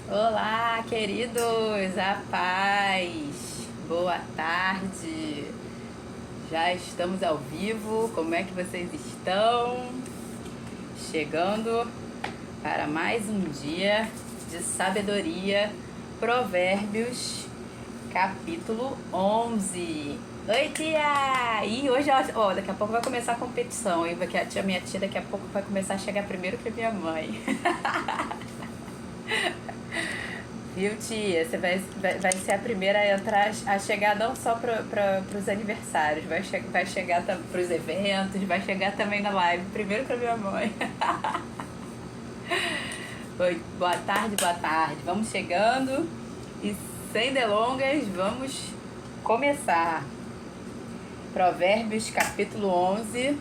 Olá, queridos, a paz, boa tarde, já estamos ao vivo, como é que vocês estão? Chegando para mais um dia de sabedoria, Provérbios, capítulo 11. Oi, tia! E hoje, ó, daqui a pouco vai começar a competição, hein? Porque minha tia daqui a pouco vai começar a chegar primeiro que a minha mãe. Viu, tia? Você vai ser a primeira a entrar, a chegar não só para os aniversários, vai chegar para os eventos, vai chegar também na live, primeiro para minha mãe. Oi, boa tarde, boa tarde. Vamos chegando e sem delongas, vamos começar. Provérbios, capítulo 11.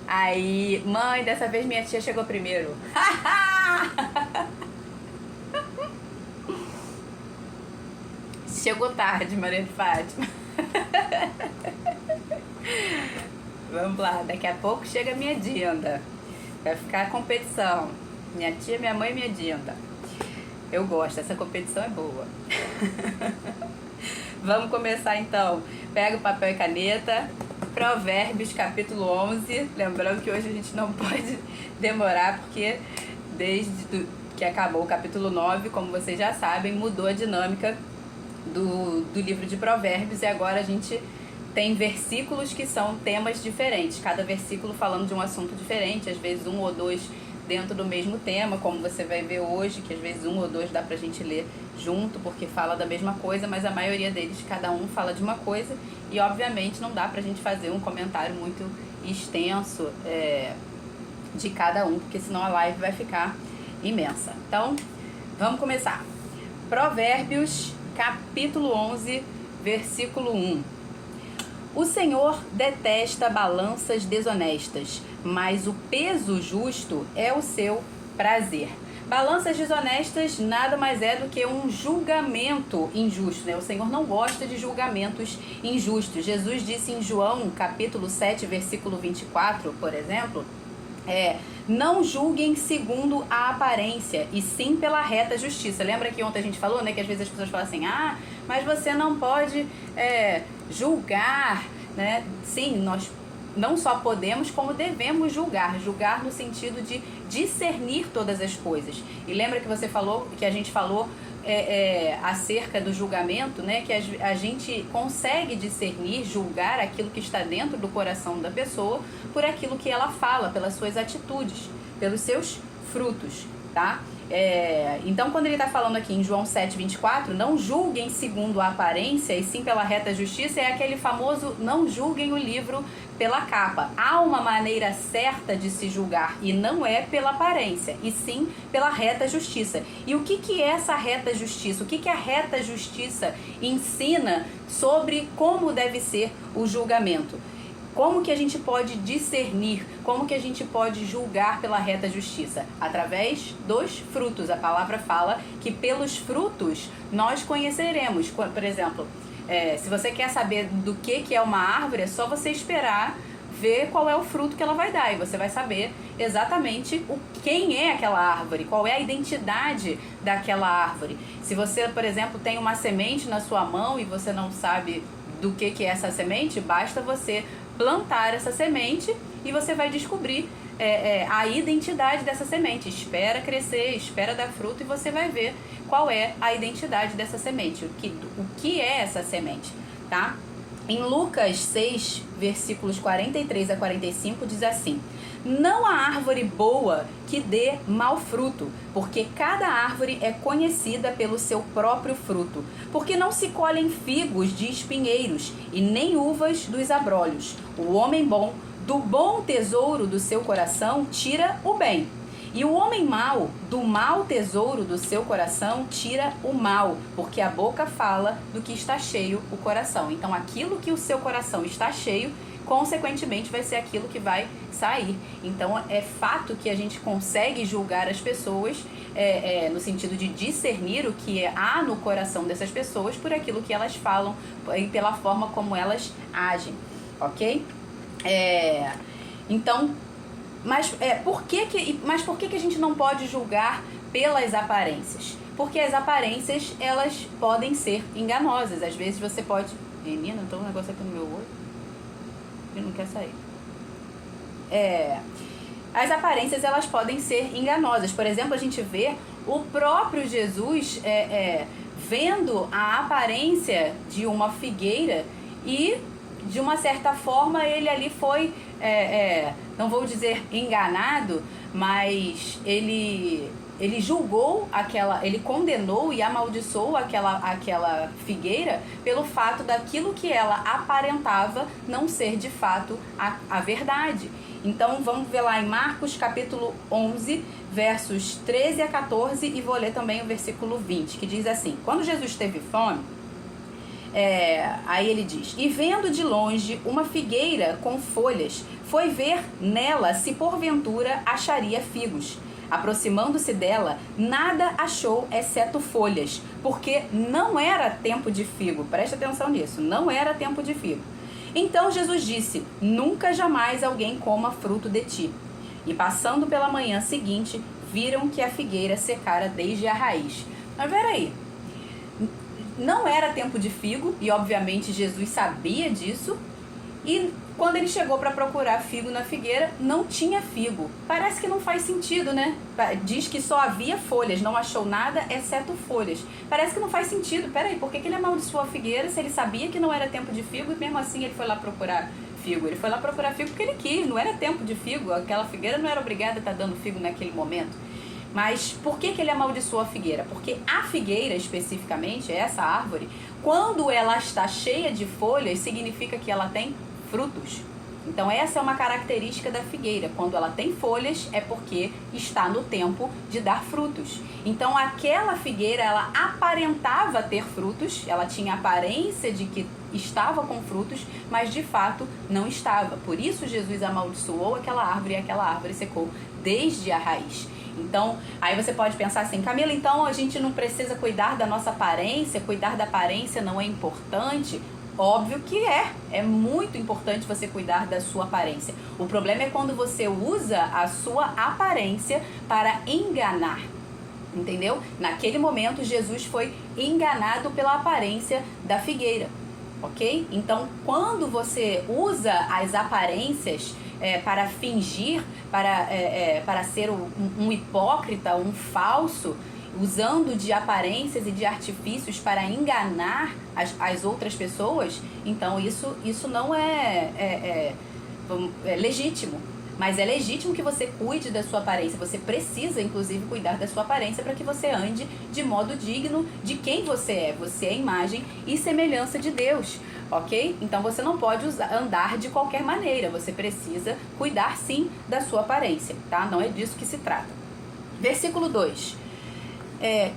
Aí, mãe, dessa vez minha tia chegou primeiro. Chegou tarde, Maria de Fátima. Vamos lá, daqui a pouco chega a minha Dinda. Vai ficar a competição. Minha tia, minha mãe e minha Dinda. Eu gosto, essa competição é boa. Vamos começar então. Pega o papel e caneta. Provérbios, capítulo 11. Lembrando que hoje a gente não pode demorar, porque desde que acabou o capítulo 9, como vocês já sabem, mudou a dinâmica do livro de Provérbios, e agora a gente tem versículos que são temas diferentes, cada versículo falando de um assunto diferente, às vezes um ou dois dentro do mesmo tema, como você vai ver hoje, que às vezes um ou dois dá pra gente ler junto, porque fala da mesma coisa, mas a maioria deles, cada um fala de uma coisa, e obviamente não dá pra gente fazer um comentário muito extenso de cada um, porque senão a live vai ficar imensa. Então, vamos começar. Provérbios, capítulo 11, versículo 1. O Senhor detesta balanças desonestas, mas o peso justo é o seu prazer. Balanças desonestas nada mais é do que um julgamento injusto, né? O Senhor não gosta de julgamentos injustos. Jesus disse em João, capítulo 7, versículo 24, por exemplo, não julguem segundo a aparência, e sim pela reta justiça. Lembra que ontem a gente falou, né, que às vezes as pessoas falam assim, mas você não pode julgar, né? Sim, nós não só podemos, como devemos julgar. Julgar no sentido de discernir todas as coisas. E lembra que você falou, que a gente falou acerca do julgamento, né? Que a gente consegue discernir, julgar aquilo que está dentro do coração da pessoa por aquilo que ela fala, pelas suas atitudes, pelos seus frutos, tá? Então, quando ele está falando aqui em João 7,24, não julguem segundo a aparência e sim pela reta justiça, é aquele famoso não julguem o livro pela capa. Há uma maneira certa de se julgar e não é pela aparência, e sim pela reta justiça. E o que é essa reta justiça? O que a reta justiça ensina sobre como deve ser o julgamento? Como que a gente pode discernir? Como que a gente pode julgar pela reta justiça? Através dos frutos. A palavra fala que pelos frutos nós conheceremos. Por exemplo, se você quer saber do que é uma árvore, é só você esperar ver qual é o fruto que ela vai dar. E você vai saber exatamente quem é aquela árvore, qual é a identidade daquela árvore. Se você, por exemplo, tem uma semente na sua mão e você não sabe do que é essa semente, basta você plantar essa semente e você vai descobrir a identidade dessa semente. Espera crescer, espera dar fruto e você vai ver qual é a identidade dessa semente, o que é essa semente, tá? Em Lucas 6, versículos 43 a 45, diz assim: não há árvore boa que dê mau fruto, porque cada árvore é conhecida pelo seu próprio fruto. Porque não se colhem figos de espinheiros e nem uvas dos abrolhos. O homem bom, do bom tesouro do seu coração, tira o bem. E o homem mau, do mau tesouro do seu coração, tira o mal, porque a boca fala do que está cheio o coração. Então, aquilo que o seu coração está cheio, consequentemente, vai ser aquilo que vai sair. Então, é fato que a gente consegue julgar as pessoas, no sentido de discernir o que há no coração dessas pessoas por aquilo que elas falam e pela forma como elas agem, ok? Então, mas por que a gente não pode julgar pelas aparências. Porque as aparências, elas podem ser enganosas. Às vezes você pode... Menina, tem um negócio aqui no meu olho e não quer sair. As aparências, elas podem ser enganosas. Por exemplo, a gente vê o próprio Jesus vendo a aparência de uma figueira e, de uma certa forma, ele ali foi, não vou dizer enganado, mas ele julgou ele condenou e amaldiçoou aquela figueira pelo fato daquilo que ela aparentava não ser de fato a verdade. Então vamos ver lá em Marcos capítulo 11, versos 13 a 14, e vou ler também o versículo 20, que diz assim: quando Jesus teve fome, aí ele diz: e vendo de longe uma figueira com folhas, foi ver nela se porventura acharia figos. Aproximando-se dela, nada achou exceto folhas, porque não era tempo de figo. Presta atenção nisso, não era tempo de figo. Então Jesus disse: nunca jamais alguém coma fruto de ti. E passando pela manhã seguinte, viram que a figueira secara desde a raiz. Mas peraí, não era tempo de figo, e obviamente Jesus sabia disso, e quando ele chegou para procurar figo na figueira, não tinha figo. Parece que não faz sentido, né? Diz que só havia folhas, não achou nada exceto folhas. Parece que não faz sentido. Peraí, por que ele amaldiçoou a figueira se ele sabia que não era tempo de figo e mesmo assim ele foi lá procurar figo? Ele foi lá procurar figo porque ele quis, não era tempo de figo. Aquela figueira não era obrigada a estar dando figo naquele momento. Mas por que ele amaldiçoou a figueira? Porque a figueira, especificamente, essa árvore, quando ela está cheia de folhas, significa que ela tem frutos. Então essa é uma característica da figueira. Quando ela tem folhas, é porque está no tempo de dar frutos. Então aquela figueira, ela aparentava ter frutos, ela tinha aparência de que estava com frutos, mas de fato não estava. Por isso Jesus amaldiçoou aquela árvore e aquela árvore secou desde a raiz. Então, aí você pode pensar assim: Camila, então a gente não precisa cuidar da nossa aparência? Cuidar da aparência não é importante? Óbvio que é muito importante você cuidar da sua aparência. O problema é quando você usa a sua aparência para enganar, entendeu? Naquele momento, Jesus foi enganado pela aparência da figueira, ok? Então, quando você usa as aparências para fingir, para ser um hipócrita, um falso, usando de aparências e de artifícios para enganar as outras pessoas, então isso não é legítimo. Mas é legítimo que você cuide da sua aparência. Você precisa, inclusive, cuidar da sua aparência para que você ande de modo digno de quem você é. Você é imagem e semelhança de Deus, ok? Então você não pode andar de qualquer maneira. Você precisa cuidar, sim, da sua aparência, tá? Não é disso que se trata. Versículo 2.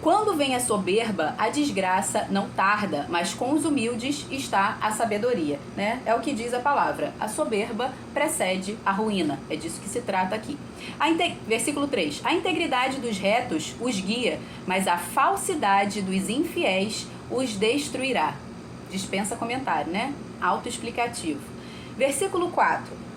Quando vem a soberba, a desgraça não tarda, mas com os humildes está a sabedoria, né? É o que diz a palavra. A soberba precede a ruína. É disso que se trata aqui. Versículo 3. A integridade dos retos os guia, mas a falsidade dos infiéis os destruirá. Dispensa comentário, né? Autoexplicativo. Versículo 4.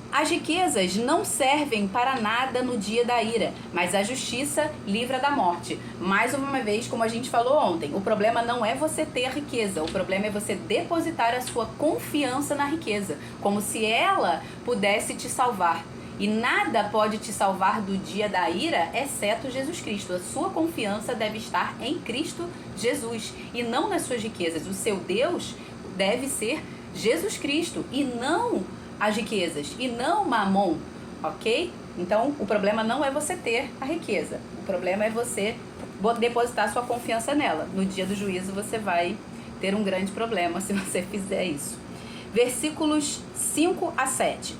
As riquezas não servem para nada no dia da ira, mas a justiça livra da morte. Mais uma vez, como a gente falou ontem, o problema não é você ter riqueza, o problema é você depositar a sua confiança na riqueza, como se ela pudesse te salvar. E nada pode te salvar do dia da ira, exceto Jesus Cristo. A sua confiança deve estar em Cristo Jesus e não nas suas riquezas. O seu Deus deve ser Jesus Cristo e não as riquezas, e não Mamon, ok? Então, o problema não é você ter a riqueza, o problema é você depositar sua confiança nela. No dia do juízo você vai ter um grande problema se você fizer isso. Versículos 5 a 7.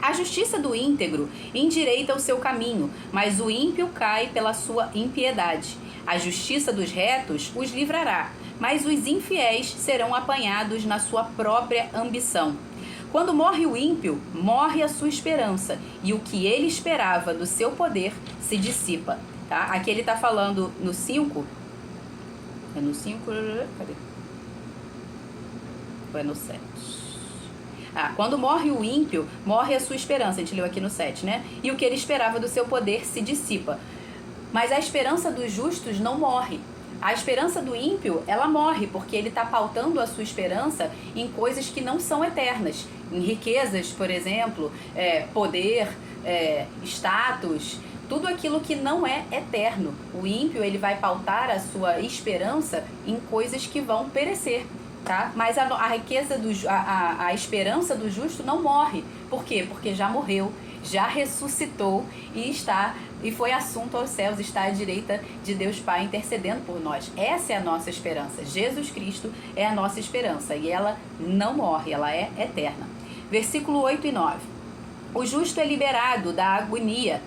A justiça do íntegro endireita o seu caminho, mas o ímpio cai pela sua impiedade. A justiça dos retos os livrará, mas os infiéis serão apanhados na sua própria ambição. Quando morre o ímpio, morre a sua esperança, e o que ele esperava do seu poder se dissipa. Tá? Aqui ele está falando no 5. É no 5? Cadê? Ou é no 7? Quando morre o ímpio, morre a sua esperança. A gente leu aqui no 7, né? E o que ele esperava do seu poder se dissipa. Mas a esperança dos justos não morre. A esperança do ímpio, ela morre, porque ele está pautando a sua esperança em coisas que não são eternas. Em riquezas, por exemplo, poder, status, tudo aquilo que não é eterno. O ímpio, ele vai pautar a sua esperança em coisas que vão perecer. Tá? Mas a riqueza, a esperança do justo não morre. Por quê? Porque já morreu, já ressuscitou e foi assunto aos céus, está à direita de Deus Pai intercedendo por nós. Essa é a nossa esperança. Jesus Cristo é a nossa esperança e ela não morre, ela é eterna. Versículo 8 e 9. O justo é liberado da agonia,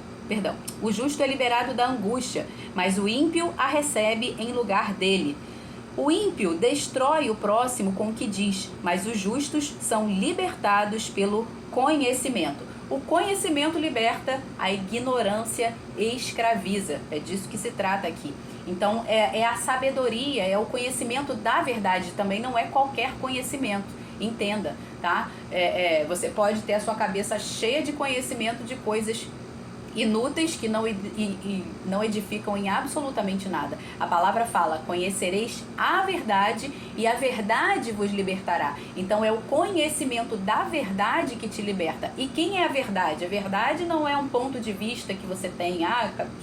o justo é liberado da angústia, mas o ímpio a recebe em lugar dele. O ímpio destrói o próximo com o que diz, mas os justos são libertados pelo conhecimento. O conhecimento liberta, a ignorância escraviza. É disso que se trata aqui. Então, é a sabedoria, é o conhecimento da verdade, também não é qualquer conhecimento. Entenda, tá? Você pode ter a sua cabeça cheia de conhecimento de coisas inúteis que não edificam em absolutamente nada. A palavra fala: conhecereis a verdade e a verdade vos libertará. Então é o conhecimento da verdade que te liberta. E quem é a verdade? A verdade não é um ponto de vista que você tem,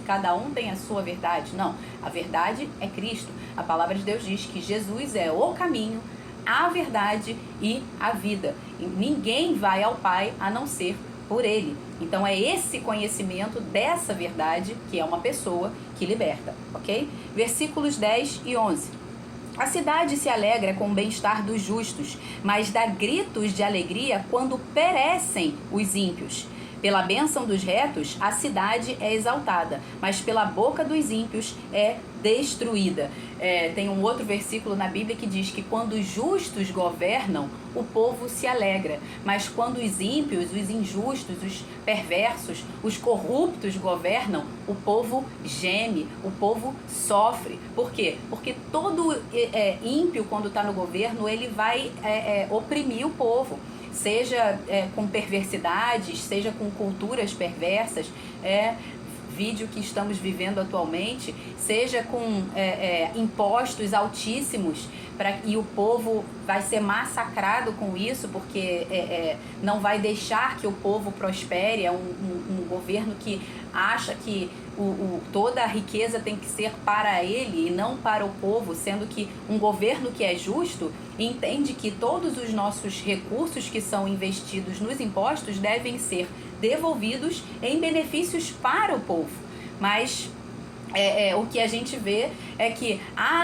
cada um tem a sua verdade. Não, a verdade é Cristo. A palavra de Deus diz que Jesus é o caminho, a verdade e a vida. E ninguém vai ao Pai a não ser por ele. Então é esse conhecimento dessa verdade que é uma pessoa que liberta, ok? Versículos 10 e 11. A cidade se alegra com o bem-estar dos justos, mas dá gritos de alegria quando perecem os ímpios. Pela bênção dos retos, a cidade é exaltada, mas pela boca dos ímpios é destruída. Tem um outro versículo na Bíblia que diz que quando os justos governam, o povo se alegra. Mas quando os ímpios, os injustos, os perversos, os corruptos governam, o povo geme, o povo sofre. Por quê? Porque todo ímpio, quando está no governo, ele vai oprimir o povo. Seja com perversidades, seja com culturas perversas, vídeo que estamos vivendo atualmente, seja com impostos altíssimos, e o povo vai ser massacrado com isso, porque não vai deixar que o povo prospere. É um governo que acha que toda a riqueza tem que ser para ele e não para o povo, sendo que um governo que é justo entende que todos os nossos recursos que são investidos nos impostos devem ser devolvidos em benefícios para o povo. Mas o que a gente vê é que,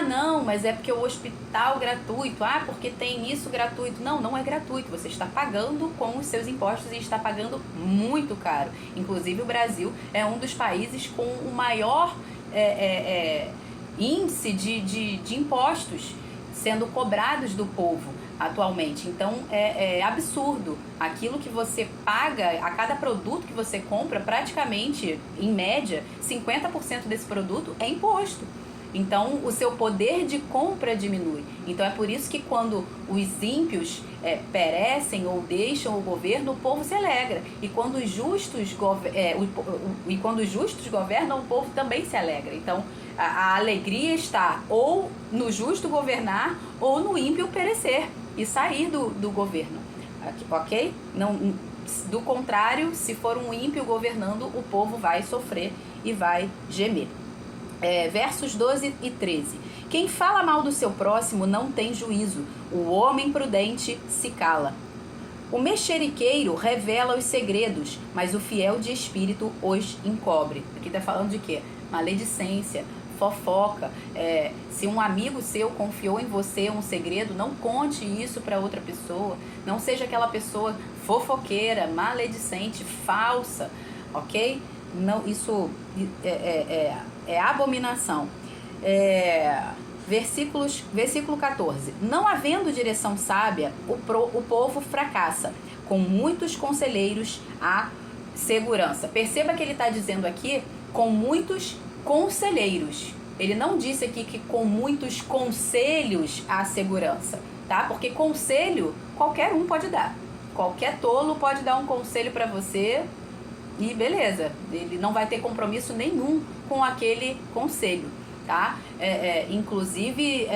não, mas é porque o hospital gratuito, porque tem isso gratuito. Não, não é gratuito, você está pagando com os seus impostos e está pagando muito caro. Inclusive o Brasil é um dos países com o maior índice de impostos sendo cobrados do povo atualmente. Então é absurdo. Aquilo que você paga, a cada produto que você compra, praticamente, em média, 50% desse produto é imposto. Então o seu poder de compra diminui. Então é por isso que quando os ímpios perecem ou deixam o governo, o povo se alegra. E quando os justos governam, o povo também se alegra. Então a alegria está ou no justo governar ou no ímpio perecer e sair do governo, ok? Não, do contrário, se for um ímpio governando, o povo vai sofrer e vai gemer. Versos 12 e 13. Quem fala mal do seu próximo não tem juízo, o homem prudente se cala. O mexeriqueiro revela os segredos, mas o fiel de espírito os encobre. Aqui está falando de quê? Maledicência, fofoca. Se um amigo seu confiou em você um segredo, não conte isso para outra pessoa. Não seja aquela pessoa fofoqueira, maledicente, falsa, ok? Não, isso é abominação. Versículo 14. Não havendo direção sábia, o povo fracassa. Com muitos conselheiros há segurança. Perceba que ele está dizendo aqui com muitos conselheiros. Ele não disse aqui que com muitos conselhos há segurança, tá? Porque conselho qualquer um pode dar. Qualquer tolo pode dar um conselho para você e beleza, ele não vai ter compromisso nenhum com aquele conselho, tá? Inclusive,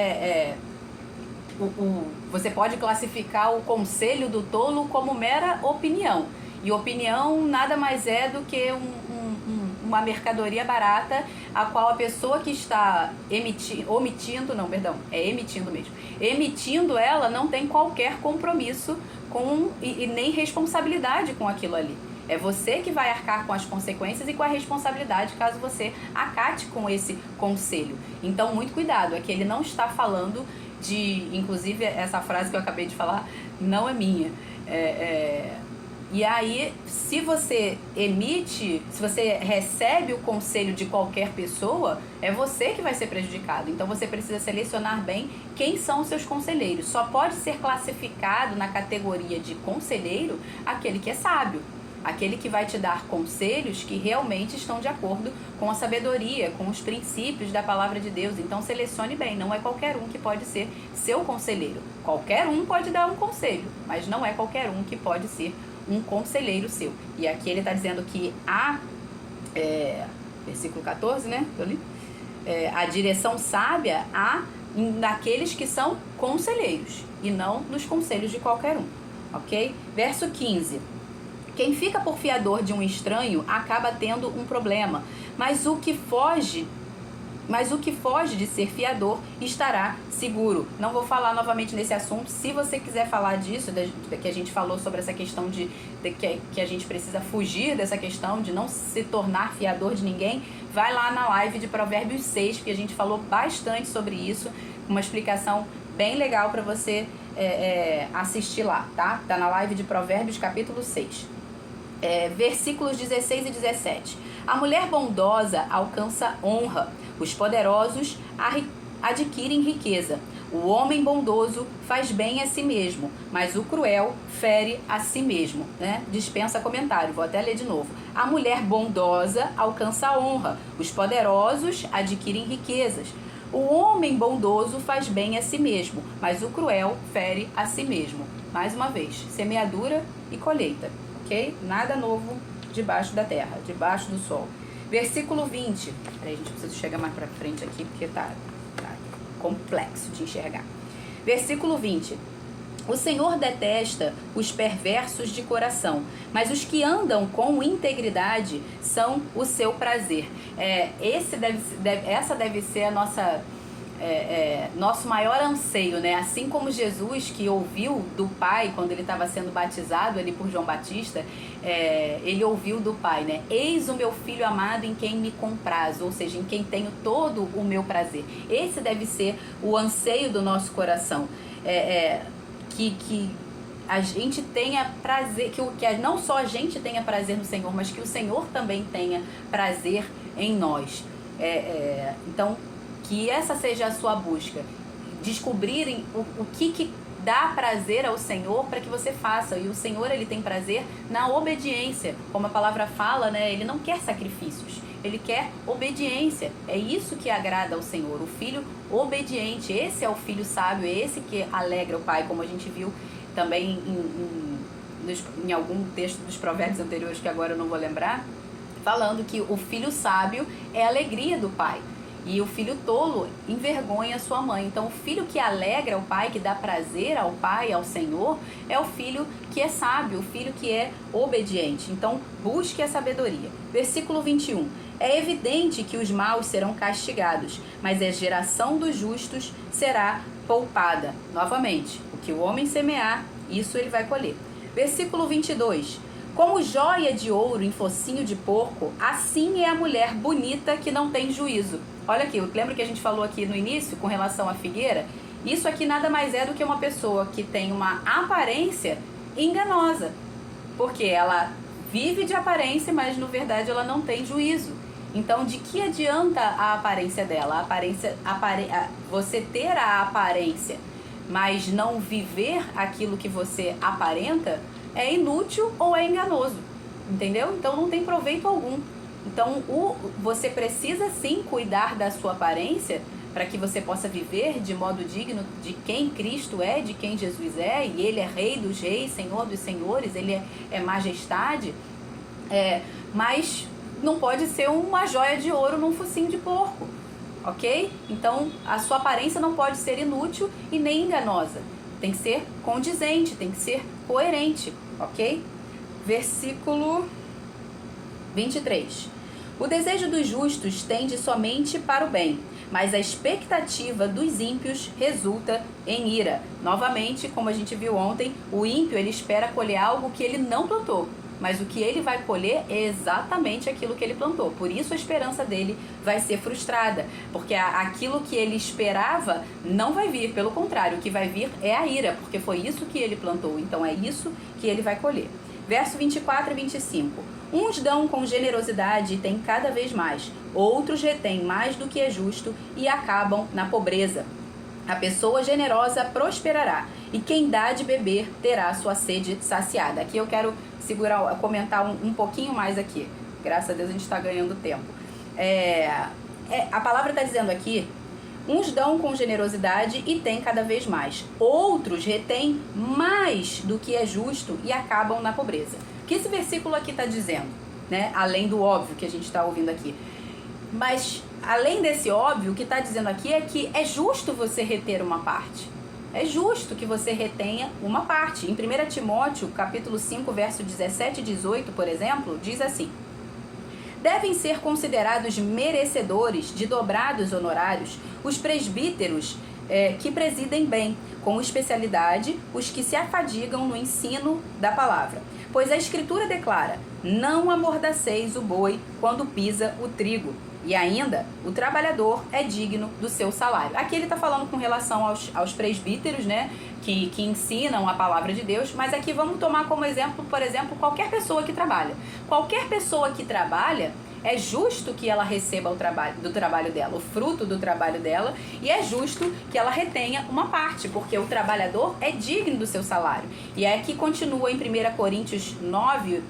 você pode classificar o conselho do tolo como mera opinião. E opinião nada mais é do que uma mercadoria barata, a qual a pessoa que está emitindo ela não tem qualquer compromisso e nem responsabilidade com aquilo ali. É você que vai arcar com as consequências e com a responsabilidade caso você acate com esse conselho. Então, muito cuidado, é que ele não está falando inclusive, essa frase que eu acabei de falar não é minha. E aí, se você recebe o conselho de qualquer pessoa, é você que vai ser prejudicado. Então, você precisa selecionar bem quem são os seus conselheiros. Só pode ser classificado na categoria de conselheiro aquele que é sábio. Aquele que vai te dar conselhos que realmente estão de acordo com a sabedoria, com os princípios da palavra de Deus. Então selecione bem, não é qualquer um que pode ser seu conselheiro. Qualquer um pode dar um conselho, mas não é qualquer um que pode ser um conselheiro seu. E aqui ele está dizendo que versículo 14, né? Eu li. A direção sábia naqueles que são conselheiros e não nos conselhos de qualquer um, ok? Verso 15. Quem fica por fiador de um estranho acaba tendo um problema, mas o que foge de ser fiador estará seguro. Não vou falar novamente nesse assunto. Se você quiser falar disso, que a gente falou sobre essa questão que a gente precisa fugir dessa questão de não se tornar fiador de ninguém, vai lá na live de Provérbios 6, que a gente falou bastante sobre isso, uma explicação bem legal para você assistir lá, tá? Tá na live de Provérbios capítulo 6. Versículos 16 e 17. A mulher bondosa alcança honra, os poderosos adquirem riqueza. O homem bondoso faz bem a si mesmo, mas o cruel fere a si mesmo, né? Dispensa comentário, vou até ler de novo. A mulher bondosa alcança honra, os poderosos adquirem riquezas. O homem bondoso faz bem a si mesmo, mas o cruel fere a si mesmo. Mais uma vez, semeadura e colheita. Ok? Nada novo debaixo da terra, debaixo do sol. Versículo 20. Peraí, gente, preciso chegar mais pra frente aqui, porque tá complexo de enxergar. Versículo 20. O Senhor detesta os perversos de coração, mas os que andam com integridade são o seu prazer. Essa deve ser a nosso maior anseio, né? Assim como Jesus, que ouviu do Pai quando ele estava sendo batizado ali por João Batista, ele ouviu do Pai, né? Eis o meu filho amado em quem me comprazo, ou seja, em quem tenho todo o meu prazer. Esse deve ser o anseio do nosso coração, que a gente tenha prazer, que não só a gente tenha prazer no Senhor, mas que o Senhor também tenha prazer em nós. Então, que essa seja a sua busca, descobrirem o que dá prazer ao Senhor para que você faça. E o Senhor, ele tem prazer na obediência, como a palavra fala, né? Ele não quer sacrifícios, ele quer obediência. É isso que agrada ao Senhor, o filho obediente. Esse é o filho sábio, esse que alegra o Pai, como a gente viu também em algum texto dos provérbios anteriores, que agora eu não vou lembrar, falando que o filho sábio é a alegria do Pai. E o filho tolo envergonha sua mãe. Então, o filho que alegra o pai, que dá prazer ao pai, ao Senhor, é o filho que é sábio, o filho que é obediente. Então, busque a sabedoria. Versículo 21. É evidente que os maus serão castigados, mas a geração dos justos será poupada. Novamente, o que o homem semear, isso ele vai colher. Versículo 22. Como joia de ouro em focinho de porco, assim é a mulher bonita que não tem juízo. Olha aqui, lembra que a gente falou aqui no início com relação à figueira? Isso aqui nada mais é do que uma pessoa que tem uma aparência enganosa. Porque ela vive de aparência, mas na verdade ela não tem juízo. Então, de que adianta a aparência dela? Você ter a aparência, mas não viver aquilo que você aparenta, é inútil ou é enganoso, entendeu? Então não tem proveito algum. Então você precisa sim cuidar da sua aparência para que você possa viver de modo digno de quem Cristo é, de quem Jesus é, e Ele é Rei dos Reis, Senhor dos Senhores, Ele é majestade. mas não pode ser uma joia de ouro num focinho de porco, ok? Então, a sua aparência não pode ser inútil e nem enganosa. Tem que ser condizente, tem que ser coerente, ok? Versículo 23. O desejo dos justos tende somente para o bem, mas a expectativa dos ímpios resulta em ira. Novamente, como a gente viu ontem, o ímpio ele espera colher algo que ele não plantou, mas o que ele vai colher é exatamente aquilo que ele plantou. Por isso a esperança dele vai ser frustrada, porque aquilo que ele esperava não vai vir, pelo contrário, o que vai vir é a ira, porque foi isso que ele plantou, então é isso que ele vai colher. Verso 24 e 25. Uns dão com generosidade e têm cada vez mais, outros retêm mais do que é justo e acabam na pobreza. A pessoa generosa prosperará, e quem dá de beber terá sua sede saciada. Aqui eu quero comentar um pouquinho mais aqui. Graças a Deus a gente está ganhando tempo. A palavra está dizendo aqui, uns dão com generosidade e têm cada vez mais. Outros retêm mais do que é justo e acabam na pobreza. O que esse versículo aqui está dizendo, né? Além do óbvio que a gente está ouvindo aqui. Mas, além desse óbvio, o que está dizendo aqui é que é justo você reter uma parte. É justo que você retenha uma parte. Em 1 Timóteo, capítulo 5, verso 17 e 18, por exemplo, diz assim: devem ser considerados merecedores de dobrados honorários os presbíteros que presidem bem, com especialidade os que se afadigam no ensino da palavra. Pois a Escritura declara: não amordaceis o boi quando pisa o trigo. E ainda, o trabalhador é digno do seu salário. Aqui ele está falando com relação aos presbíteros, né, que ensinam a palavra de Deus, mas aqui vamos tomar como exemplo, por exemplo, qualquer pessoa que trabalha. Qualquer pessoa que trabalha, é justo que ela receba do trabalho dela, o fruto do trabalho dela, e é justo que ela retenha uma parte, porque o trabalhador é digno do seu salário. E é que continua em 1 Coríntios 9,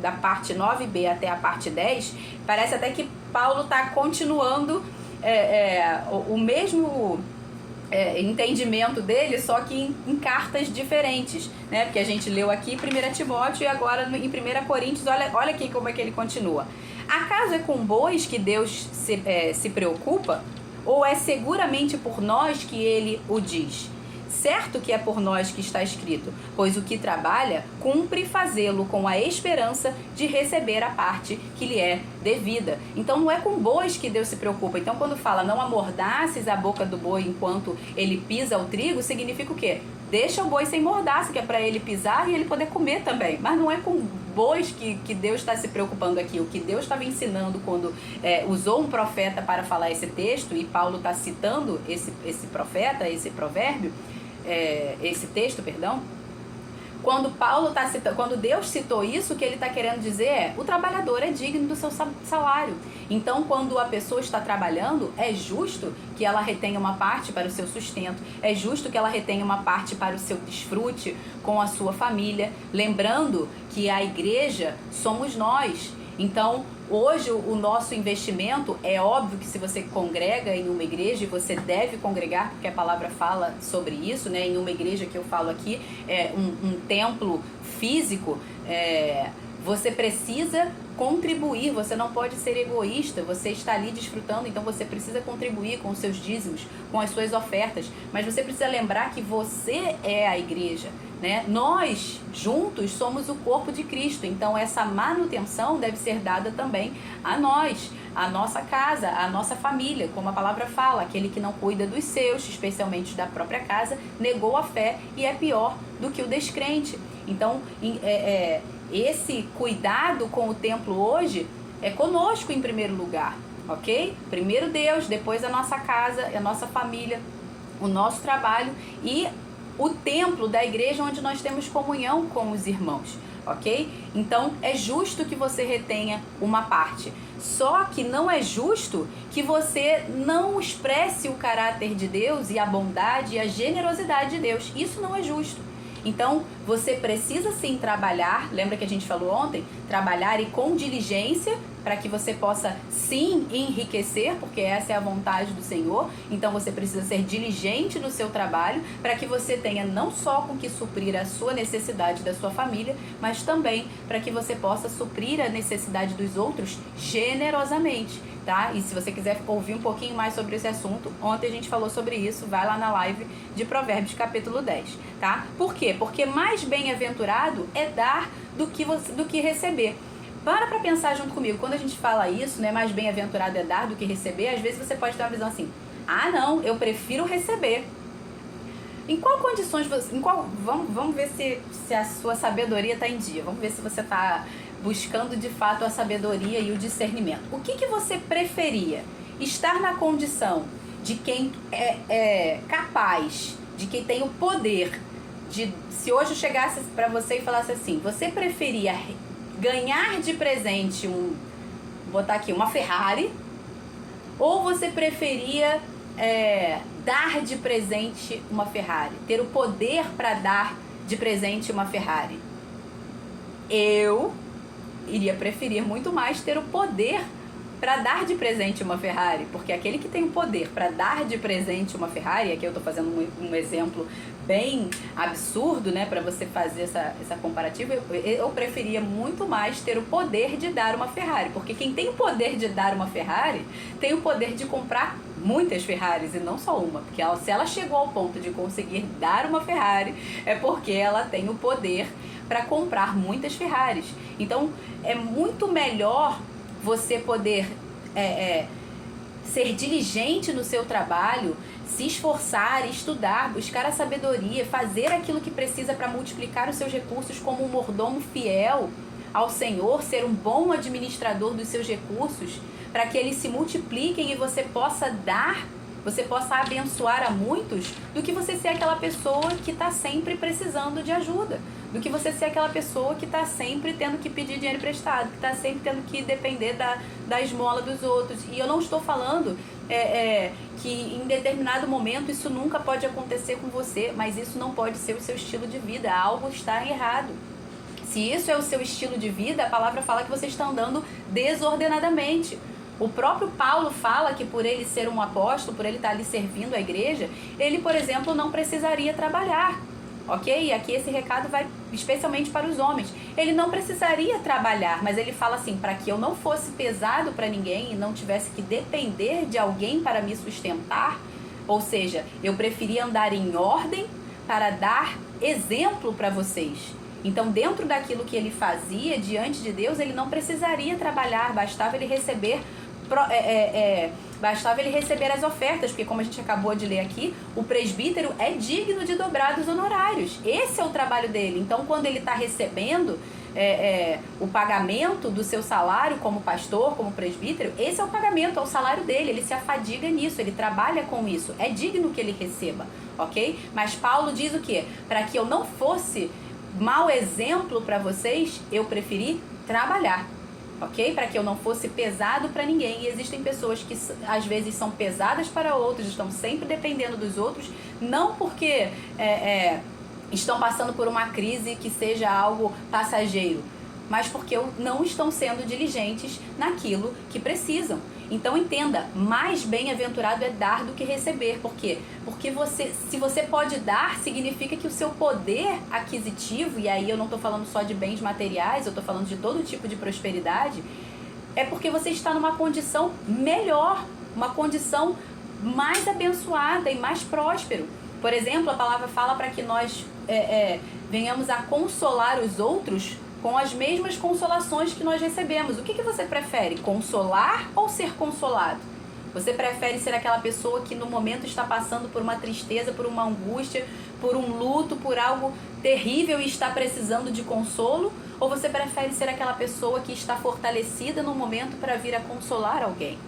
da parte 9b até a parte 10, parece até que Paulo está continuando o mesmo entendimento dele, só que em cartas diferentes, né? Porque a gente leu aqui 1 Timóteo e agora em 1 Coríntios, olha aqui como é que ele continua. Acaso é com bois que Deus se preocupa? Ou é seguramente por nós que ele o diz? Certo que é por nós que está escrito, pois o que trabalha, cumpre fazê-lo com a esperança de receber a parte que lhe é devida. Então não é com bois que Deus se preocupa. Então quando fala não amordaces a boca do boi enquanto ele pisa o trigo, significa o quê? Deixa o boi sem mordaça, que é para ele pisar e ele poder comer também. Mas não é com bois que Deus está se preocupando aqui. O que Deus estava ensinando quando usou um profeta para falar esse texto, e Paulo está citando esse profeta, esse provérbio, esse texto, perdão. Quando Deus citou isso, o que ele está querendo dizer é: o trabalhador é digno do seu salário. Então, quando a pessoa está trabalhando, é justo que ela retenha uma parte para o seu sustento, é justo que ela retenha uma parte para o seu desfrute com a sua família, lembrando que a igreja somos nós. Então, hoje o nosso investimento, é óbvio que se você congrega em uma igreja, e você deve congregar, porque a palavra fala sobre isso, né? Em uma igreja que eu falo aqui, um templo físico, você precisa contribuir, você não pode ser egoísta, você está ali desfrutando, então você precisa contribuir com os seus dízimos, com as suas ofertas, mas você precisa lembrar que você é a igreja, né? Nós juntos somos o corpo de Cristo, então essa manutenção deve ser dada também a nós, a nossa casa, a nossa família, como a palavra fala: aquele que não cuida dos seus, especialmente da própria casa, negou a fé e é pior do que o descrente. Então esse cuidado com o templo hoje é conosco em primeiro lugar, ok? Primeiro Deus, depois a nossa casa, a nossa família, o nosso trabalho e o templo da igreja onde nós temos comunhão com os irmãos, ok? Então é justo que você retenha uma parte, só que não é justo que você não expresse o caráter de Deus e a bondade e a generosidade de Deus. Isso não é justo. Então, você precisa sim trabalhar, lembra que a gente falou ontem? Trabalhar e com diligência para que você possa sim enriquecer, porque essa é a vontade do Senhor. Então você precisa ser diligente no seu trabalho para que você tenha não só com que suprir a sua necessidade da sua família, mas também para que você possa suprir a necessidade dos outros generosamente, tá? E se você quiser ouvir um pouquinho mais sobre esse assunto, ontem a gente falou sobre isso, vai lá na live de Provérbios capítulo 10, tá? Por quê? Porque mais bem-aventurado é dar do que receber. Para pensar junto comigo, quando a gente fala isso, né, mais bem-aventurado é dar do que receber, às vezes você pode ter uma visão assim, ah não, eu prefiro receber. Em qual condições você... vamos ver se a sua sabedoria está em dia, vamos ver se você está buscando de fato a sabedoria e o discernimento. O que você preferia? Estar na condição de quem é capaz, de quem tem o poder, de se hoje eu chegasse para você e falasse assim, você preferia ganhar de presente vou botar aqui, uma Ferrari, ou você preferia dar de presente uma Ferrari, ter o poder para dar de presente uma Ferrari? Eu iria preferir muito mais ter o poder para dar de presente uma Ferrari, porque aquele que tem o poder para dar de presente uma Ferrari, aqui eu estou fazendo um exemplo bem absurdo, né, para você fazer essa comparativa, eu preferia muito mais ter o poder de dar uma Ferrari, porque quem tem o poder de dar uma Ferrari tem o poder de comprar muitas Ferraris e não só uma, porque se ela chegou ao ponto de conseguir dar uma Ferrari, é porque ela tem o poder para comprar muitas Ferraris. Então é muito melhor você poder ser diligente no seu trabalho, se esforçar, estudar, buscar a sabedoria, fazer aquilo que precisa para multiplicar os seus recursos como um mordomo fiel ao Senhor, ser um bom administrador dos seus recursos, para que eles se multipliquem e você possa dar, você possa abençoar a muitos, do que você ser aquela pessoa que está sempre precisando de ajuda, do que você ser aquela pessoa que está sempre tendo que pedir dinheiro emprestado, que está sempre tendo que depender da esmola dos outros. E eu não estou falando que em determinado momento isso nunca pode acontecer com você, mas isso não pode ser o seu estilo de vida, algo está errado. Se isso é o seu estilo de vida, a palavra fala que você está andando desordenadamente. O próprio Paulo fala que por ele ser um apóstolo, por ele estar ali servindo a igreja, ele, por exemplo, não precisaria trabalhar, ok? E aqui esse recado vai especialmente para os homens. Ele não precisaria trabalhar, mas ele fala assim, para que eu não fosse pesado para ninguém e não tivesse que depender de alguém para me sustentar, ou seja, eu preferia andar em ordem para dar exemplo para vocês. Então, dentro daquilo que ele fazia diante de Deus, ele não precisaria trabalhar, bastava ele receber as ofertas, porque como a gente acabou de ler aqui, o presbítero é digno de dobrar os honorários. Esse é o trabalho dele. Então, quando ele está recebendo o pagamento do seu salário como pastor, como presbítero, esse é o pagamento, é o salário dele, ele se afadiga nisso, ele trabalha com isso, é digno que ele receba, ok? Mas Paulo diz o quê? Para que eu não fosse mau exemplo para vocês, eu preferi trabalhar, ok? Para que eu não fosse pesado para ninguém. E existem pessoas que às vezes são pesadas para outros, estão sempre dependendo dos outros, não porque estão passando por uma crise que seja algo passageiro, mas porque não estão sendo diligentes naquilo que precisam. Então entenda, mais bem-aventurado é dar do que receber. Por quê? Porque se você pode dar, significa que o seu poder aquisitivo, e aí eu não estou falando só de bens materiais, eu estou falando de todo tipo de prosperidade, é porque você está numa condição melhor, uma condição mais abençoada e mais próspero. Por exemplo, a palavra fala para que nós venhamos a consolar os outros com as mesmas consolações que nós recebemos. O que você prefere? Consolar ou ser consolado? Você prefere ser aquela pessoa que no momento está passando por uma tristeza, por uma angústia, por um luto, por algo terrível e está precisando de consolo? Ou você prefere ser aquela pessoa que está fortalecida no momento para vir a consolar alguém?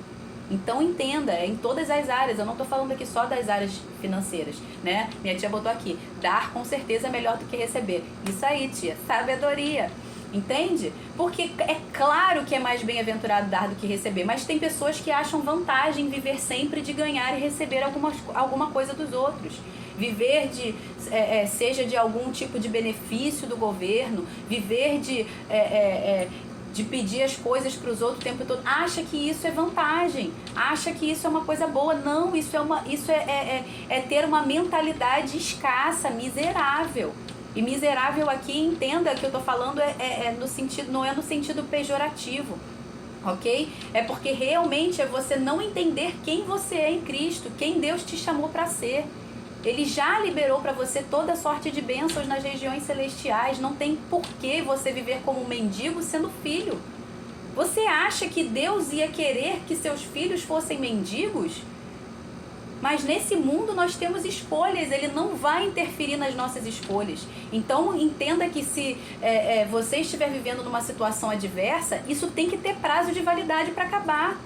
Então entenda, em todas as áreas, eu não estou falando aqui só das áreas financeiras, né? Minha tia botou aqui, dar com certeza é melhor do que receber. Isso aí, tia, sabedoria. Entende? Porque é claro que é mais bem-aventurado dar do que receber, mas tem pessoas que acham vantagem em viver sempre de ganhar e receber alguma coisa dos outros. Viver seja de algum tipo de benefício do governo, viver de pedir as coisas para os outros o tempo todo, acha que isso é vantagem, acha que isso é uma coisa boa. Não, isso é ter uma mentalidade escassa, miserável. E miserável aqui, entenda que eu tô falando no sentido, não é no sentido pejorativo, ok? É porque realmente é você não entender quem você é em Cristo, quem Deus te chamou para ser. Ele já liberou para você toda sorte de bênçãos nas regiões celestiais. Não tem por que você viver como um mendigo sendo filho. Você acha que Deus ia querer que seus filhos fossem mendigos? Mas nesse mundo nós temos escolhas, ele não vai interferir nas nossas escolhas. Então entenda que se você estiver vivendo numa situação adversa, isso tem que ter prazo de validade para acabar.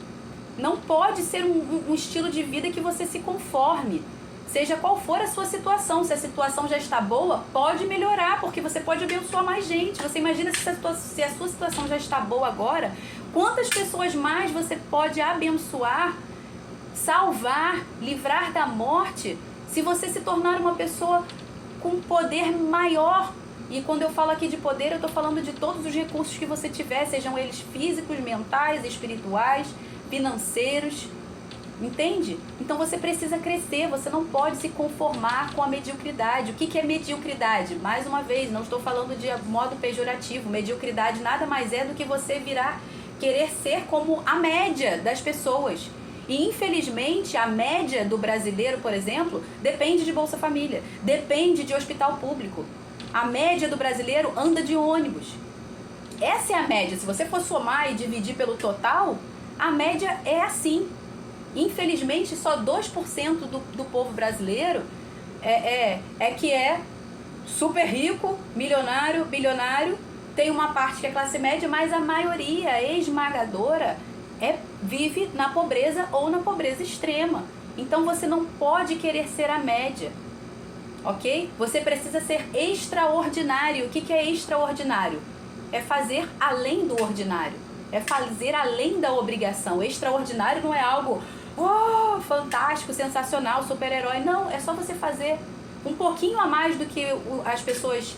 Não pode ser um estilo de vida que você se conforme. Seja qual for a sua situação, se a situação já está boa, pode melhorar, porque você pode abençoar mais gente. Você imagina se a sua situação já está boa agora, quantas pessoas mais você pode abençoar, salvar, livrar da morte, se você se tornar uma pessoa com poder maior. E quando eu falo aqui de poder, eu estou falando de todos os recursos que você tiver, sejam eles físicos, mentais, espirituais, financeiros. Entende? Então você precisa crescer, você não pode se conformar com a mediocridade. O que é mediocridade? Mais uma vez, não estou falando de modo pejorativo. Mediocridade nada mais é do que você querer ser como a média das pessoas. E infelizmente a média do brasileiro, por exemplo, depende de Bolsa Família, depende de hospital público. A média do brasileiro anda de ônibus. Essa é a média. Se você for somar e dividir pelo total, a média é assim. Infelizmente, só 2% do povo brasileiro que é super rico, milionário, bilionário. Tem uma parte que é classe média, mas a maioria esmagadora vive na pobreza ou na pobreza extrema. Então você não pode querer ser a média, ok? Você precisa ser extraordinário. O que é extraordinário? É fazer além do ordinário, é fazer além da obrigação. Extraordinário não é algo fantástico, sensacional, super-herói. Não, é só você fazer um pouquinho a mais do que as pessoas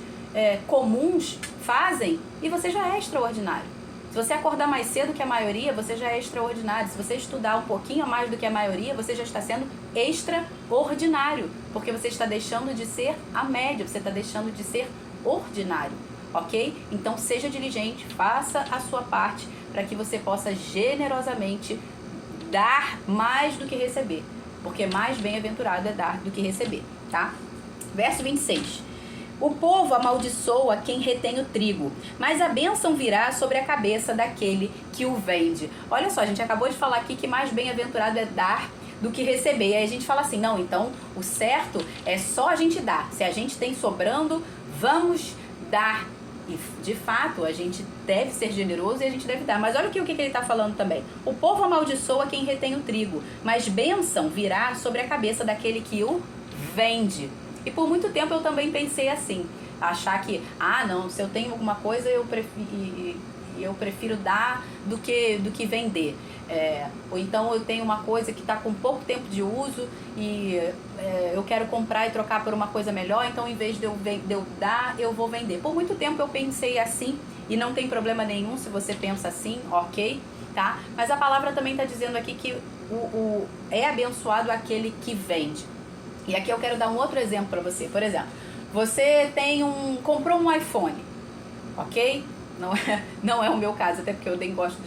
comuns fazem e você já é extraordinário. Se você acordar mais cedo que a maioria, você já é extraordinário. Se você estudar um pouquinho a mais do que a maioria, você já está sendo extraordinário, porque você está deixando de ser a média, você está deixando de ser ordinário, ok? Então seja diligente, faça a sua parte para que você possa generosamente dar mais do que receber, porque mais bem-aventurado é dar do que receber, tá? Verso 26. O povo amaldiçoa quem retém o trigo, mas a bênção virá sobre a cabeça daquele que o vende. Olha só, a gente acabou de falar aqui que mais bem-aventurado é dar do que receber. E aí a gente fala assim, não, então o certo é só a gente dar. Se a gente tem sobrando, vamos dar. E de fato, a gente deve ser generoso e a gente deve dar. Mas olha o que ele está falando também. O povo amaldiçoa quem retém o trigo, mas bênção virá sobre a cabeça daquele que o vende. E por muito tempo eu também pensei assim, achar que, não, se eu tenho alguma coisa eu prefiro dar do que vender. Ou então eu tenho uma coisa que está com pouco tempo de uso e eu quero comprar e trocar por uma coisa melhor, então em vez de eu dar, eu vou vender. Por muito tempo eu pensei assim e não tem problema nenhum se você pensa assim, ok? Tá? Mas a palavra também está dizendo aqui que é abençoado aquele que vende. E aqui eu quero dar um outro exemplo para você. Por exemplo, você comprou um iPhone, ok? Não é o meu caso, até porque eu nem gosto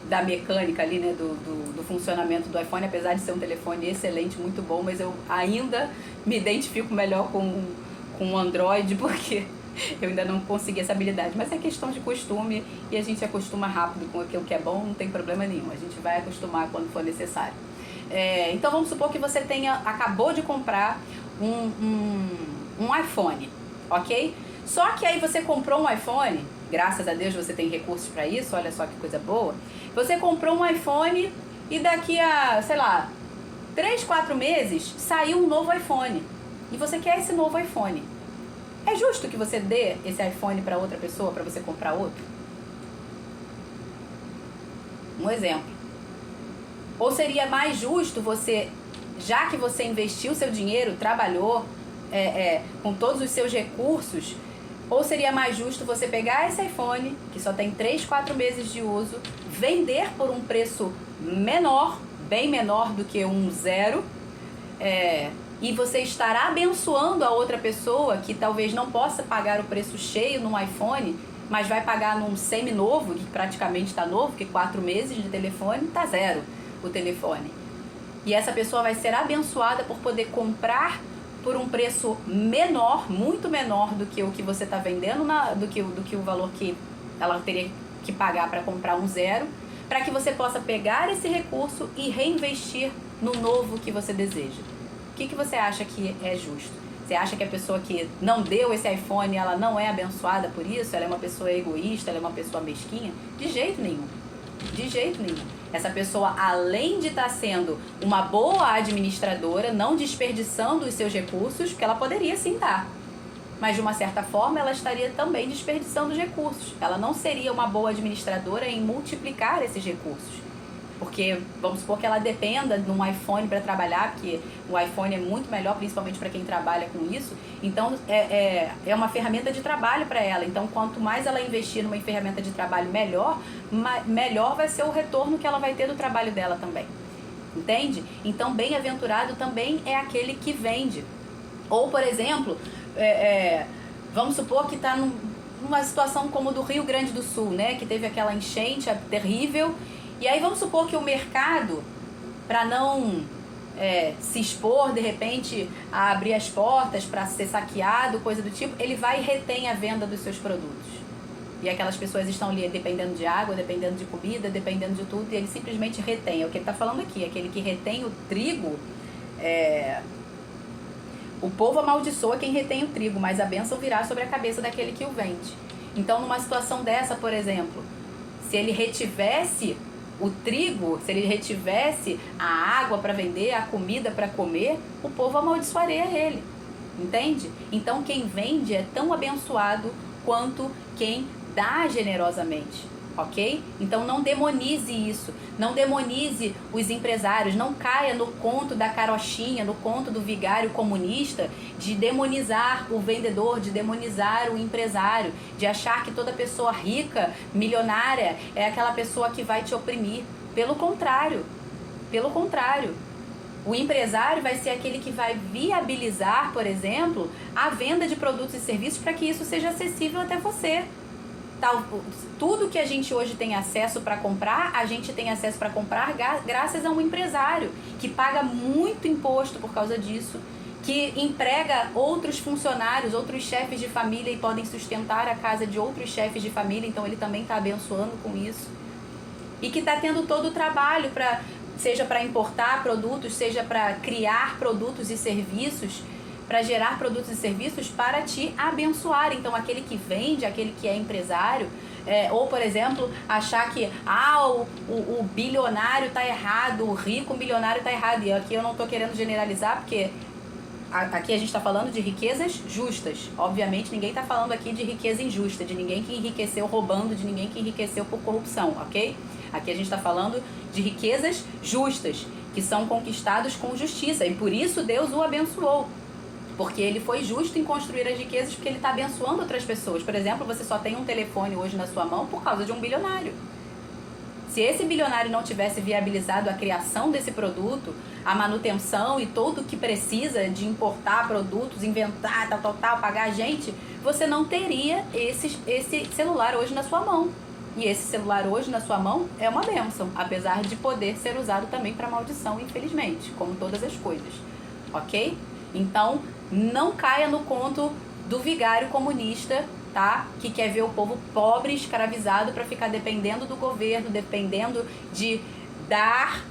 da mecânica ali, né, do funcionamento do iPhone, apesar de ser um telefone excelente, muito bom, mas eu ainda me identifico melhor com o Android, porque eu ainda não consegui essa habilidade. Mas é questão de costume e a gente acostuma rápido com aquilo que é bom, não tem problema nenhum. A gente vai acostumar quando for necessário. Então vamos supor que você acabou de comprar um iPhone, ok? Só que aí você comprou um iPhone, graças a Deus você tem recursos para isso, olha só que coisa boa. Você comprou um iPhone e daqui a, 3, 4 meses saiu um novo iPhone. E você quer esse novo iPhone. É justo que você dê esse iPhone para outra pessoa, para você comprar outro? Um exemplo. Ou seria mais justo você, já que você investiu seu dinheiro, trabalhou com todos os seus recursos, Ou seria mais justo você pegar esse iPhone, que só tem 3, 4 meses de uso, vender por um preço menor, bem menor do que um zero, e você estará abençoando a outra pessoa que talvez não possa pagar o preço cheio num iPhone, mas vai pagar num semi-novo, que praticamente está novo, que 4 meses de telefone está zero o telefone. E essa pessoa vai ser abençoada por poder comprar por um preço menor, muito menor do que o que você está vendendo, do que o valor que ela teria que pagar para comprar um zero, para que você possa pegar esse recurso e reinvestir no novo que você deseja. O que você acha que é justo? Você acha que a pessoa que não deu esse iPhone, ela não é abençoada por isso? Ela é uma pessoa egoísta, ela é uma pessoa mesquinha? De jeito nenhum. De jeito nenhum. Essa pessoa, além de estar sendo uma boa administradora, não desperdiçando os seus recursos, porque ela poderia sim dar, mas de uma certa forma ela estaria também desperdiçando os recursos. Ela não seria uma boa administradora em multiplicar esses recursos. Porque vamos supor que ela dependa de um iPhone para trabalhar, porque o iPhone é muito melhor, principalmente para quem trabalha com isso. Então é uma ferramenta de trabalho para ela. Então quanto mais ela investir numa ferramenta de trabalho melhor vai ser o retorno que ela vai ter do trabalho dela também. Entende? Então bem-aventurado também é aquele que vende. Ou, por exemplo, vamos supor que está numa situação como do Rio Grande do Sul, né? Que teve aquela enchente terrível. E aí vamos supor que o mercado, para não se expor de repente a abrir as portas para ser saqueado, coisa do tipo, ele vai e retém a venda dos seus produtos. E aquelas pessoas estão ali dependendo de água, dependendo de comida, dependendo de tudo, e ele simplesmente retém. É o que ele está falando aqui, aquele que retém o trigo, o povo amaldiçoa quem retém o trigo, mas a bênção virá sobre a cabeça daquele que o vende. Então, numa situação dessa, por exemplo, se ele retivesse o trigo, se ele retivesse a água para vender, a comida para comer, o povo amaldiçoaria ele, entende? Então quem vende é tão abençoado quanto quem dá generosamente, ok? Então não demonize isso, não demonize os empresários, não caia no conto da carochinha, no conto do vigário comunista, de demonizar o vendedor, de demonizar o empresário, de achar que toda pessoa rica, milionária, é aquela pessoa que vai te oprimir. Pelo contrário, o empresário vai ser aquele que vai viabilizar, por exemplo, a venda de produtos e serviços para que isso seja acessível até você. Tudo que a gente hoje tem acesso para comprar, a gente tem acesso para comprar graças a um empresário que paga muito imposto por causa disso, que emprega outros funcionários, outros chefes de família e podem sustentar a casa de outros chefes de família, então ele também está abençoando com isso. E que está tendo todo o trabalho, seja para importar produtos, seja para criar produtos e serviços, para gerar produtos e serviços para te abençoar. Então aquele que vende, aquele que é empresário, ou por exemplo, achar que o bilionário está errado, o rico milionário está errado. E aqui eu não estou querendo generalizar, porque aqui a gente está falando de riquezas justas. Obviamente ninguém está falando aqui de riqueza injusta, de ninguém que enriqueceu roubando, de ninguém que enriqueceu por corrupção, ok? Aqui a gente está falando de riquezas justas, que são conquistadas com justiça, e por isso Deus o abençoou. Porque ele foi justo em construir as riquezas, porque ele está abençoando outras pessoas. Por exemplo, você só tem um telefone hoje na sua mão por causa de um bilionário. Se esse bilionário não tivesse viabilizado a criação desse produto, a manutenção e tudo o que precisa de importar produtos, inventar, pagar gente, você não teria esse celular hoje na sua mão. E esse celular hoje na sua mão é uma bênção, apesar de poder ser usado também para maldição, infelizmente, como todas as coisas. Ok? Então, não caia no conto do vigário comunista, tá? Que quer ver o povo pobre, escravizado, para ficar dependendo do governo, dependendo de dar,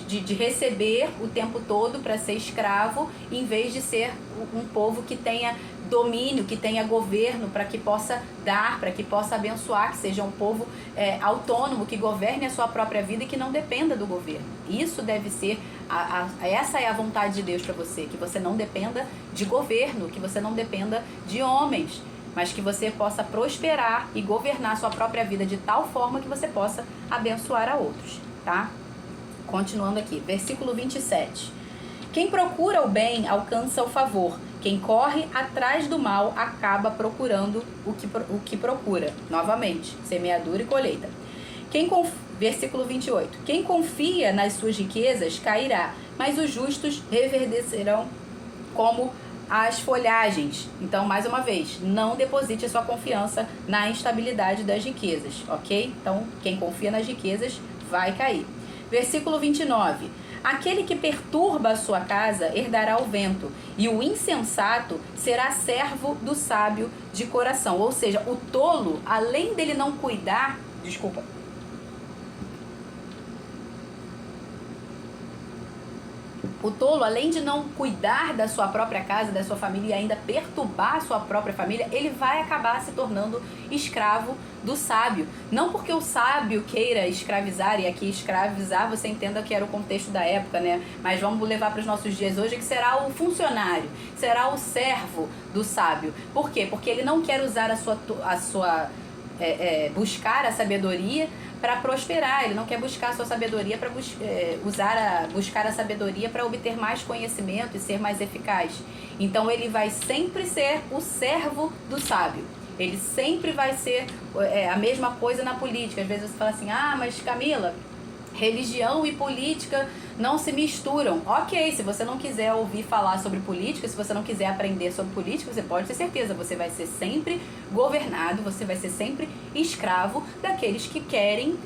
de receber o tempo todo para ser escravo, em vez de ser um povo que tenha domínio, que tenha governo, para que possa dar, para que possa abençoar, que seja um povo autônomo, que governe a sua própria vida e que não dependa do governo. Isso deve ser, essa é a vontade de Deus para você, que você não dependa de governo, que você não dependa de homens, mas que você possa prosperar e governar a sua própria vida de tal forma que você possa abençoar a outros, tá? Continuando aqui, versículo 27. Quem procura o bem alcança o favor, Quem corre atrás do mal acaba procurando o que procura. Novamente, semeadura e colheita. Versículo 28. Quem confia nas suas riquezas cairá, mas os justos reverdecerão como as folhagens. Então, mais uma vez, não deposite a sua confiança na instabilidade das riquezas, ok? Então, quem confia nas riquezas vai cair. Versículo 29. Aquele que perturba a sua casa herdará o vento, e o insensato será servo do sábio de coração. Ou seja, o tolo, além dele não cuidar... Desculpa. O tolo, além de não cuidar da sua própria casa, da sua família e ainda perturbar a sua própria família, ele vai acabar se tornando escravo do sábio. Não porque o sábio queira escravizar, e aqui escravizar você entenda que era o contexto da época, né? Mas vamos levar para os nossos dias hoje, que será o funcionário, será o servo do sábio. Por quê? Porque ele não quer usar buscar a sabedoria para prosperar, ele não quer buscar a sua sabedoria para buscar a sabedoria para obter mais conhecimento e ser mais eficaz. Então ele vai sempre ser o servo do sábio. Ele sempre vai ser a mesma coisa na política. Às vezes você fala assim, mas Camila, religião e política não se misturam. Ok, se você não quiser ouvir falar sobre política, se você não quiser aprender sobre política, você pode ter certeza, você vai ser sempre governado, você vai ser sempre escravo daqueles que querem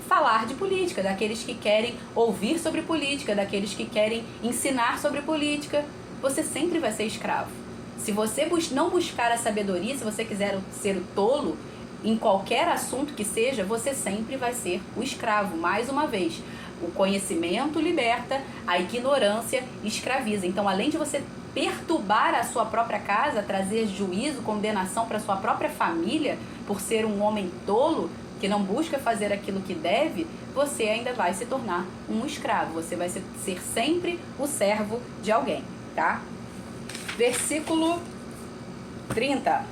falar de política, daqueles que querem ouvir sobre política, daqueles que querem ensinar sobre política. Você sempre vai ser escravo. Se você não buscar a sabedoria, se você quiser ser o tolo, em qualquer assunto que seja, você sempre vai ser o escravo. Mais uma vez, o conhecimento liberta, a ignorância escraviza. Então, além de você perturbar a sua própria casa, trazer juízo, condenação para a sua própria família, por ser um homem tolo, que não busca fazer aquilo que deve, você ainda vai se tornar um escravo. Você vai ser sempre o servo de alguém, tá? Versículo 30.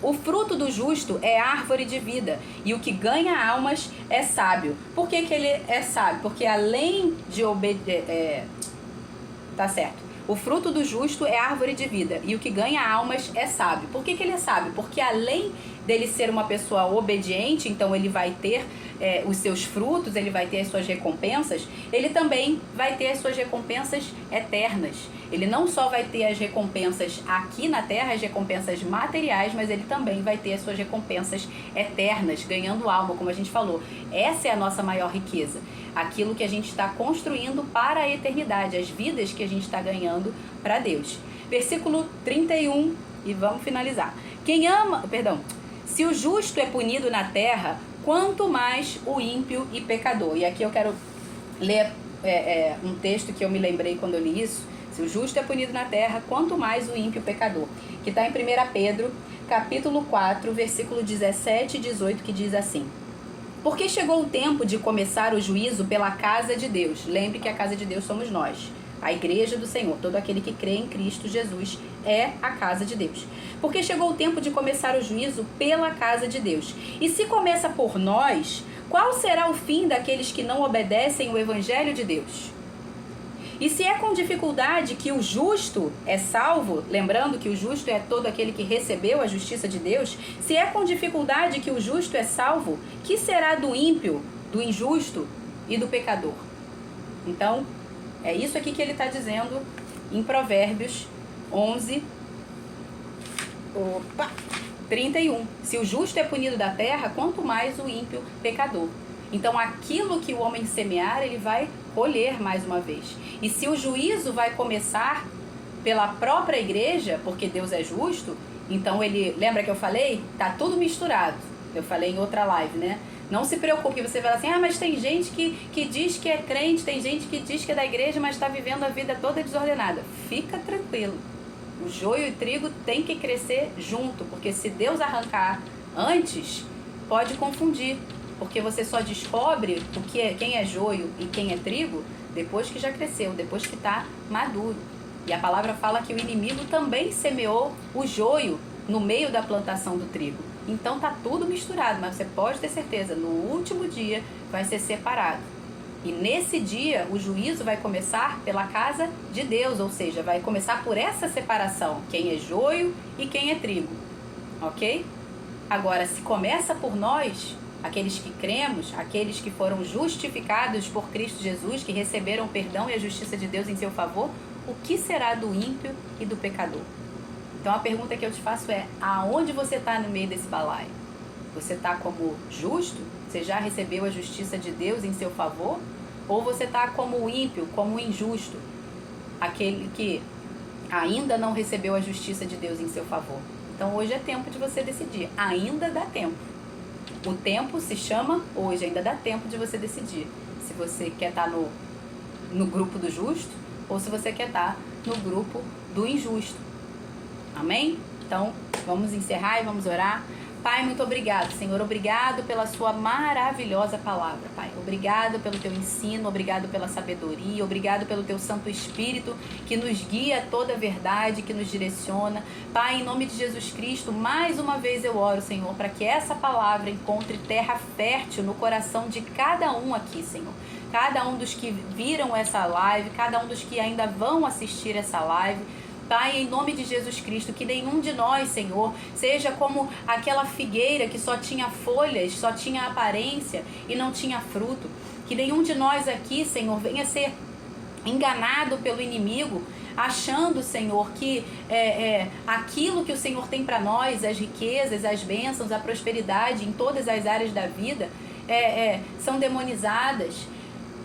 O fruto do justo é árvore de vida, e o que ganha almas é sábio. Por que ele é sábio? Porque além de obedecer... Tá certo. O fruto do justo é árvore de vida, e o que ganha almas é sábio. Por que ele é sábio? Porque além dele ser uma pessoa obediente, então ele vai ter os seus frutos, ele vai ter as suas recompensas, ele também vai ter as suas recompensas eternas. Ele não só vai ter as recompensas aqui na Terra, as recompensas materiais, mas ele também vai ter as suas recompensas eternas, ganhando alma, como a gente falou. Essa é a nossa maior riqueza. Aquilo que a gente está construindo para a eternidade, as vidas que a gente está ganhando para Deus. Versículo 31, e vamos finalizar. Se o justo é punido na terra, quanto mais o ímpio e pecador. E aqui eu quero ler um texto que eu me lembrei quando eu li isso. Se o justo é punido na terra, quanto mais o ímpio e pecador. Que está em 1 Pedro, capítulo 4, versículo 17 e 18, que diz assim: porque chegou o tempo de começar o juízo pela casa de Deus. Lembre que a casa de Deus somos nós, a igreja do Senhor. Todo aquele que crê em Cristo Jesus é a casa de Deus. Porque chegou o tempo de começar o juízo pela casa de Deus. E se começa por nós, qual será o fim daqueles que não obedecem o evangelho de Deus? E se é com dificuldade que o justo é salvo, lembrando que o justo é todo aquele que recebeu a justiça de Deus, se é com dificuldade que o justo é salvo, que será do ímpio, do injusto e do pecador? Então, é isso aqui que ele está dizendo em Provérbios 11, 31. Se o justo é punido da terra, quanto mais o ímpio pecador. Então, aquilo que o homem semear, ele vai colher mais uma vez. E se o juízo vai começar pela própria igreja, porque Deus é justo, então ele... Lembra que eu falei? Tá tudo misturado. Eu falei em outra live, né? Não se preocupe, você fala assim, mas tem gente que diz que é crente, tem gente que diz que é da igreja, mas está vivendo a vida toda desordenada. Fica tranquilo. O joio e o trigo tem que crescer junto, porque se Deus arrancar antes, pode confundir. Porque você só descobre quem é joio e quem é trigo depois que já cresceu, depois que está maduro. E a palavra fala que o inimigo também semeou o joio no meio da plantação do trigo. Então tá tudo misturado, mas você pode ter certeza, no último dia vai ser separado. E nesse dia, o juízo vai começar pela casa de Deus, ou seja, vai começar por essa separação, quem é joio e quem é trigo, ok? Agora, se começa por nós, aqueles que cremos, aqueles que foram justificados por Cristo Jesus, que receberam o perdão e a justiça de Deus em seu favor, o que será do ímpio e do pecador? Então a pergunta que eu te faço é, aonde você está no meio desse balaio? Você está como justo? Você já recebeu a justiça de Deus em seu favor? Ou você está como o ímpio, como o injusto? Aquele que ainda não recebeu a justiça de Deus em seu favor. Então hoje é tempo de você decidir. Ainda dá tempo. O tempo se chama hoje. Ainda dá tempo de você decidir. Se você quer estar no grupo do justo ou se você quer estar no grupo do injusto. Amém? Então vamos encerrar e vamos orar. Pai, muito obrigado, Senhor. Obrigado pela sua maravilhosa palavra, Pai. Obrigado pelo teu ensino, obrigado pela sabedoria, obrigado pelo teu Santo Espírito que nos guia a toda a verdade, que nos direciona. Pai, em nome de Jesus Cristo, mais uma vez eu oro, Senhor, para que essa palavra encontre terra fértil no coração de cada um aqui, Senhor. Cada um dos que viram essa live, cada um dos que ainda vão assistir essa live. Pai, em nome de Jesus Cristo, que nenhum de nós, Senhor, seja como aquela figueira que só tinha folhas, só tinha aparência e não tinha fruto. Que nenhum de nós aqui, Senhor, venha ser enganado pelo inimigo, achando, Senhor, que aquilo que o Senhor tem para nós, as riquezas, as bênçãos, a prosperidade em todas as áreas da vida, são demonizadas.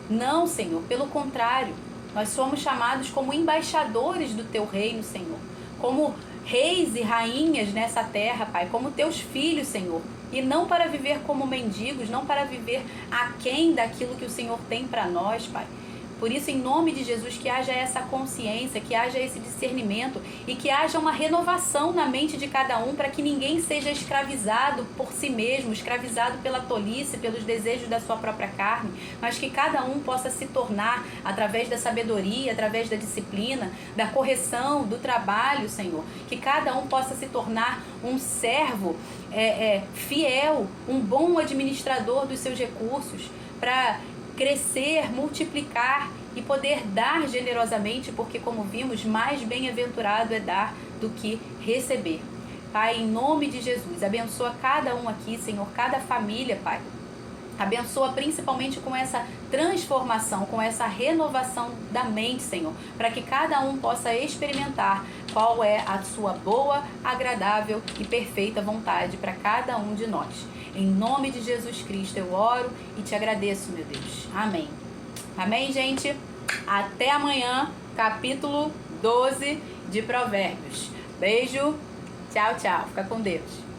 Não, Senhor, pelo contrário. Nós somos chamados como embaixadores do teu reino, Senhor. Como reis e rainhas nessa terra, Pai. Como teus filhos, Senhor. E não para viver como mendigos, não para viver aquém daquilo que o Senhor tem para nós, Pai. Por isso, em nome de Jesus, que haja essa consciência, que haja esse discernimento e que haja uma renovação na mente de cada um para que ninguém seja escravizado por si mesmo, escravizado pela tolice, pelos desejos da sua própria carne, mas que cada um possa se tornar, através da sabedoria, através da disciplina, da correção, do trabalho, Senhor, que cada um possa se tornar um servo fiel, um bom administrador dos seus recursos, para crescer, multiplicar e poder dar generosamente, porque, como vimos, mais bem-aventurado é dar do que receber. Pai, em nome de Jesus, abençoa cada um aqui, Senhor, cada família, Pai. Abençoa principalmente com essa transformação, com essa renovação da mente, Senhor, para que cada um possa experimentar qual é a sua boa, agradável e perfeita vontade para cada um de nós. Em nome de Jesus Cristo eu oro e te agradeço, meu Deus. Amém. Amém, gente? Até amanhã, capítulo 12 de Provérbios. Beijo. Tchau, tchau. Fica com Deus.